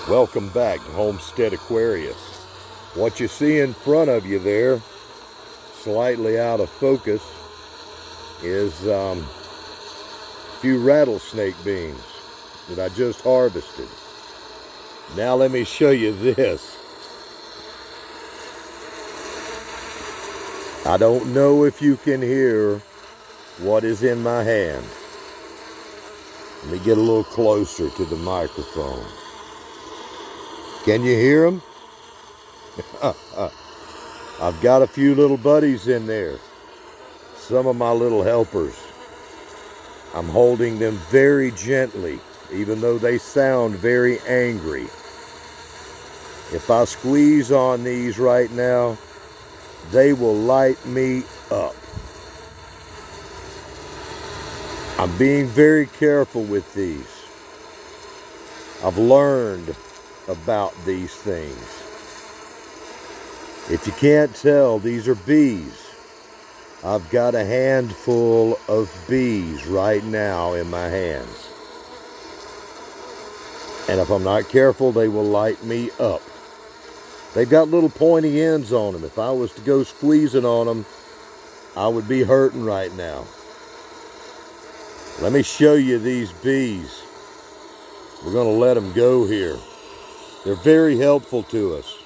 Welcome back to Homestead Aquarius. What you see in front of you there, slightly out of focus, is a few rattlesnake beans that I just harvested. Now let me show you this. I don't know if you can hear what is in my hand. Let me get a little closer to the microphone. Can you hear them? I've got a few little buddies in there. Some of my little helpers. I'm holding them very gently, even though they sound very angry. If I squeeze on these right now, they will light me up. I'm being very careful with these. I've learned about these things. If you can't tell, these are bees. I've got a handful of bees right now in my hands. And if I'm not careful, they will light me up. They've got little pointy ends on them. If I was to go squeezing on them, I would be hurting right now. Let me show you these bees. We're going to let them go here. They're very helpful to us.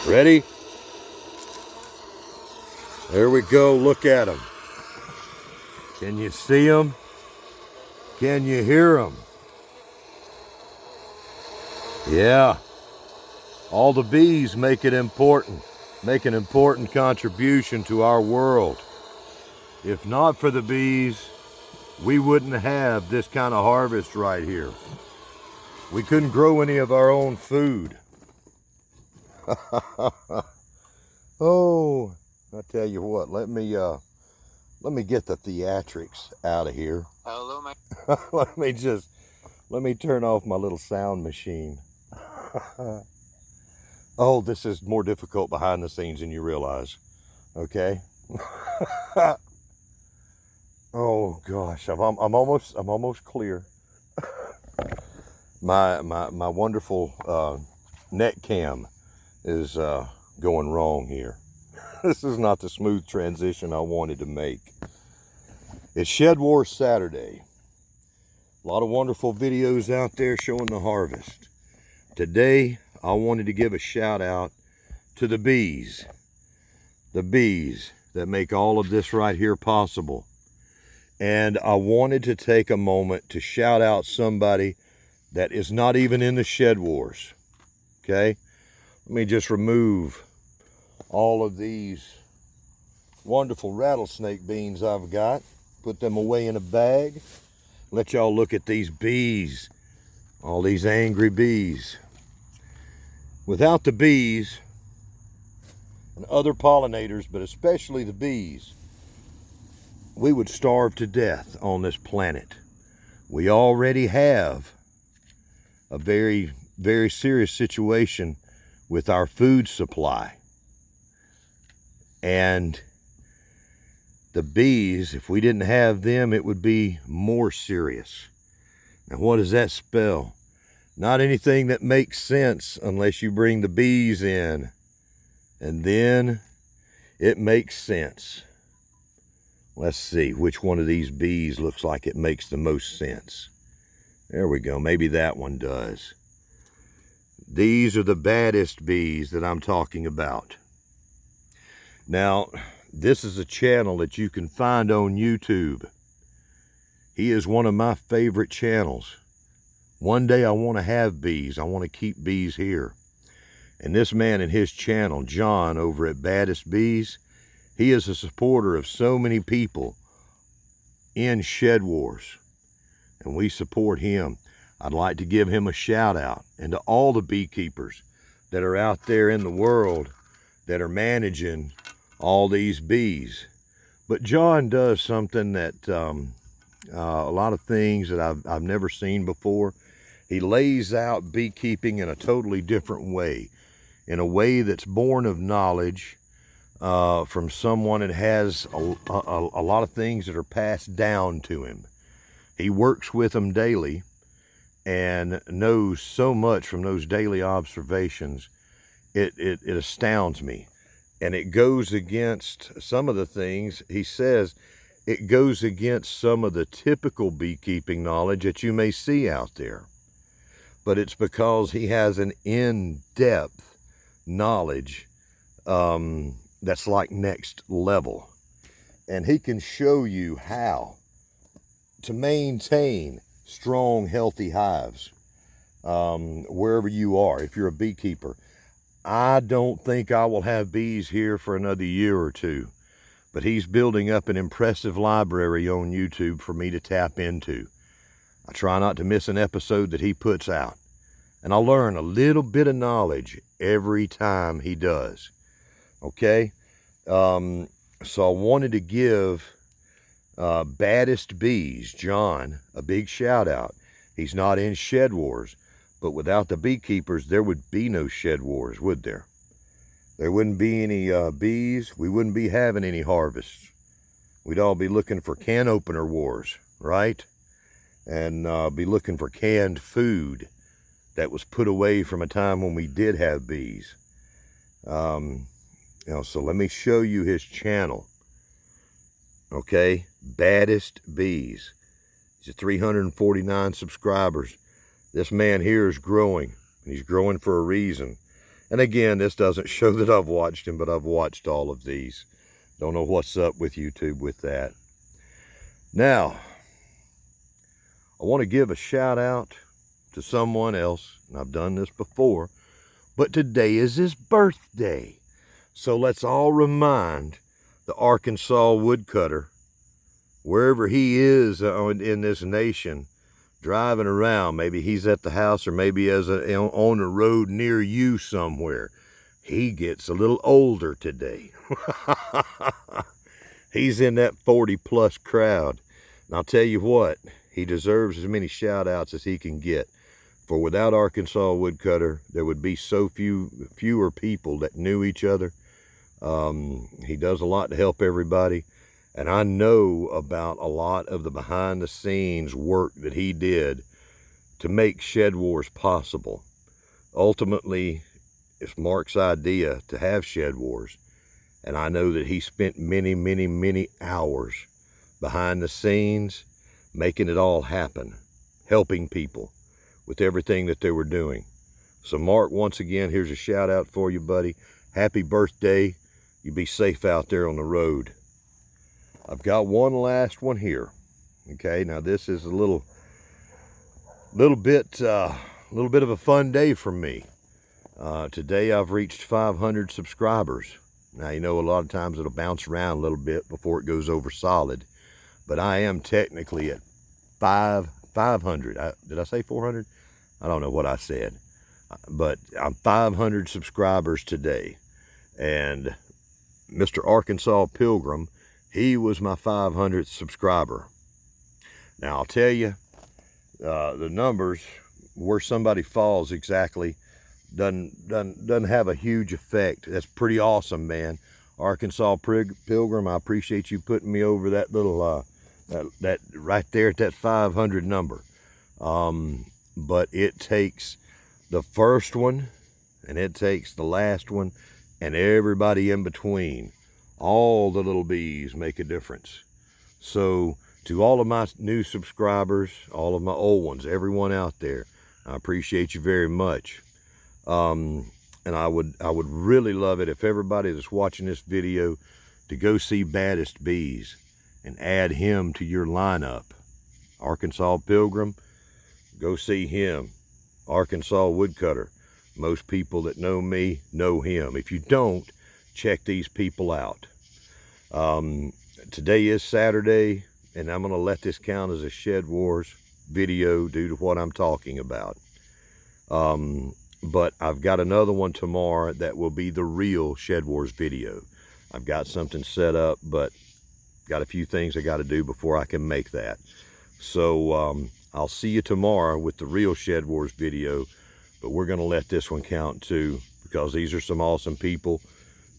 Ready? There we go. Look at them. Can you see them? Can you hear them? Yeah. All the bees make an important contribution to our world. If not for the bees, we wouldn't have this kind of harvest right here. We couldn't grow any of our own food. Oh, I tell you what, let me get the theatrics out of here. Hello, my. let me turn off my little sound machine. Oh, this is more difficult behind the scenes than you realize. Okay. Oh gosh, I'm almost clear. My wonderful net cam is going wrong here. This is not the smooth transition I wanted to make. It's Shed Wars Saturday. A lot of wonderful videos out there showing the harvest. Today, I wanted to give a shout out to the bees. The bees that make all of this right here possible. And I wanted to take a moment to shout out somebody that is not even in the Shed Wars. Okay? Let me just remove all of these wonderful rattlesnake beans I've got. Put them away in a bag. Let y'all look at these bees. All these angry bees. Without the bees and other pollinators, but especially the bees, we would starve to death on this planet. We already have a very, very serious situation with our food supply. And the bees, if we didn't have them, it would be more serious. Now, what does that spell? Not anything that makes sense unless you bring the bees in. And then it makes sense. Let's see which one of these bees looks like it makes the most sense. There we go. Maybe that one does. These are the baddest bees that I'm talking about. Now, this is a channel that you can find on YouTube. He is one of my favorite channels. One day I want to have bees. I want to keep bees here. And this man and his channel, John, over at Baddest Bees, he is a supporter of so many people in Shed Wars. And we support him. I'd like to give him a shout out. And to all the beekeepers that are out there in the world that are managing all these bees. But John does something that a lot of things that I've never seen before. He lays out beekeeping in a totally different way, in a way that's born of knowledge from someone that has a lot of things that are passed down to him. He works with them daily, and knows so much from those daily observations. It astounds me. And it goes against some of the things he says. It goes against some of the typical beekeeping knowledge that you may see out there. But it's because he has an in-depth knowledge that's like next level. And he can show you how to maintain strong, healthy hives wherever you are. If you're a beekeeper, I don't think I will have bees here for another year or two, but he's building up an impressive library on YouTube for me to tap into. I try not to miss an episode that he puts out, and I learn a little bit of knowledge every time he does. Okay? So I wanted to give Baddest Bees, John, a big shout out. He's not in Shed Wars, but without the beekeepers, there would be no Shed Wars, would there? There wouldn't be any bees. We wouldn't be having any harvests. We'd all be looking for can opener wars, right? And be looking for canned food that was put away from a time when we did have bees. So let me show you his channel. Okay, Baddest Bees. He's at 349 subscribers. This man here is growing, and he's growing for a reason. And again, this doesn't show that I've watched him, but I've watched all of these. Don't know what's up with YouTube with that. Now, I want to give a shout out to someone else, and I've done this before, but today is his birthday. So let's all remind the Arkansas woodcutter, wherever he is in this nation, driving around. Maybe he's at the house, or maybe on a road near you somewhere. He gets a little older today. He's in that 40-plus crowd. And I'll tell you what, he deserves as many shout-outs as he can get. For without Arkansas woodcutter, there would be so fewer people that knew each other. He does a lot to help everybody. And I know about a lot of the behind-the-scenes work that he did to make Shed Wars possible. Ultimately, it's Mark's idea to have Shed Wars. And I know that he spent many, many, many hours behind the scenes making it all happen, helping people with everything that they were doing. So Mark, once again, here's a shout out for you, buddy. Happy birthday. You be safe out there on the road. I've got one last one here. Okay, now this is a little bit of a fun day for me. Today I've reached 500 subscribers. Now, you know, a lot of times it'll bounce around a little bit before it goes over solid, but I am technically at 500. Did I say 400? I don't know what I said, but I'm 500 subscribers today. And Mr. Arkansas Pilgrim, he was my 500th subscriber. Now, I'll tell you, the numbers, where somebody falls exactly, doesn't have a huge effect. That's pretty awesome, man. Arkansas Pilgrim, I appreciate you putting me over that little, that right there at that 500 number. But it takes the first one, and it takes the last one, and everybody in between. All the little bees make a difference. So to all of my new subscribers, all of my old ones, everyone out there, I appreciate you very much. And I would really love it if everybody that's watching this video to go see Baddest Bees and add him to your lineup. Arkansas Pilgrim, go see him. Arkansas Woodcutter, most people that know me know him. If you don't, check these people out. Today is Saturday, and I'm going to let this count as a Shed Wars video due to what I'm talking about. But I've got another one tomorrow that will be the real Shed Wars video. I've got something set up, but got a few things I got to do before I can make that. So I'll see you tomorrow with the real Shed Wars video, but we're going to let this one count too, because these are some awesome people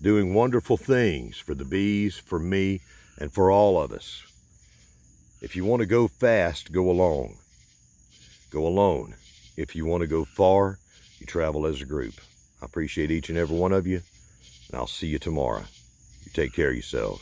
doing wonderful things for the bees, for me, and for all of us. If you want to go fast, go along. go alone. If you want to go far, you travel as a group. I appreciate each and every one of you, and I'll see you tomorrow. You take care of yourselves.